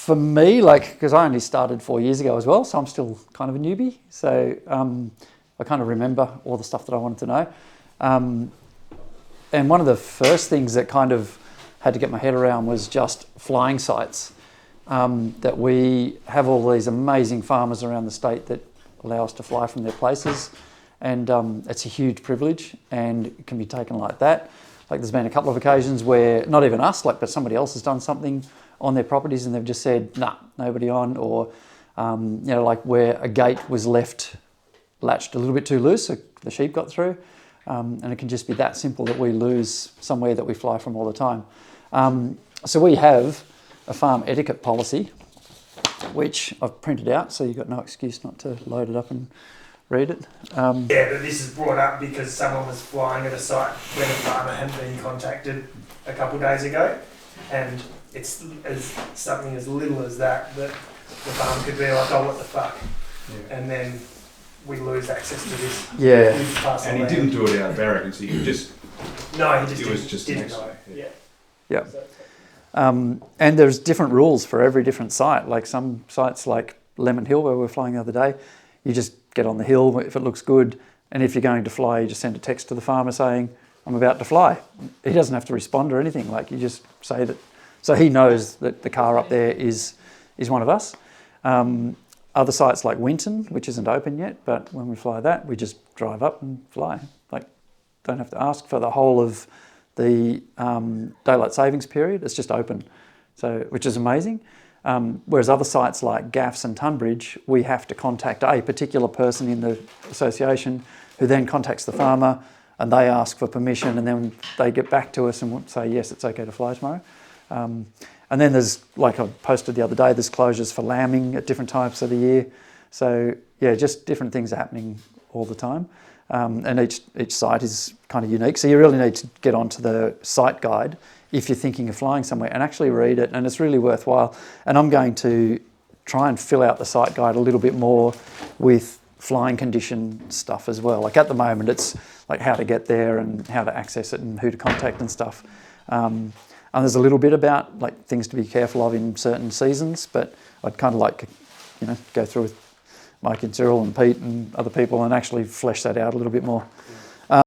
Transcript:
For me, like, because I only started 4 years ago as well, so I'm still kind of a newbie. So I kind of remember all the stuff that I wanted to know. And one of the first things that kind of had to get my head around was just flying sites. That we have all these amazing farmers around the state that allow us to fly from their places. And it's a huge privilege and it can be taken like that. Like there's been a couple of occasions where not even us, like, but somebody else has done something on their properties and they've just said, nah, nobody on, or, like where a gate was left latched a little bit too loose, so the sheep got through. And it can just be that simple that we lose somewhere that we fly from all the time. So we have a farm etiquette policy, which I've printed out, so you've got no excuse not to load it up and read it. But this is brought up because someone was flying at a site when a farmer had been contacted a couple of days ago, and it's something as little as that the farm could be like, oh, what the fuck? Yeah. And then we lose access to this. Yeah. And he didn't do it out of arrogance, he just... No, he just didn't know. Yeah. And there's different rules for every different site. Like some sites like Lemon Hill, where we were flying the other day, you just get on the hill if it looks good, and if you're going to fly, you just send a text to the farmer saying, I'm about to fly. He doesn't have to respond or anything. Like you just say that, so he knows that the car up there is one of us. Other sites like Winton, which isn't open yet, but when we fly that, we just drive up and fly. Like, don't have to ask for the whole of the daylight savings period. It's just open, so which is amazing. Whereas other sites like Gaffs and Tunbridge, we have to contact a particular person in the association who then contacts the farmer and they ask for permission, and then they get back to us and say, yes, it's okay to fly tomorrow. And then there's, like I posted the other day, there's closures for lambing at different times of the year. So yeah, just different things are happening all the time. And each site is kind of unique. So you really need to get onto the site guide if you're thinking of flying somewhere and actually read it, and it's really worthwhile. And I'm going to try and fill out the site guide a little bit more with flying condition stuff as well. Like at the moment, it's like how to get there and how to access it and who to contact and stuff. And there's a little bit about like things to be careful of in certain seasons, but I'd kind of like, go through with Mike and Cyril and Pete and other people and actually flesh that out a little bit more.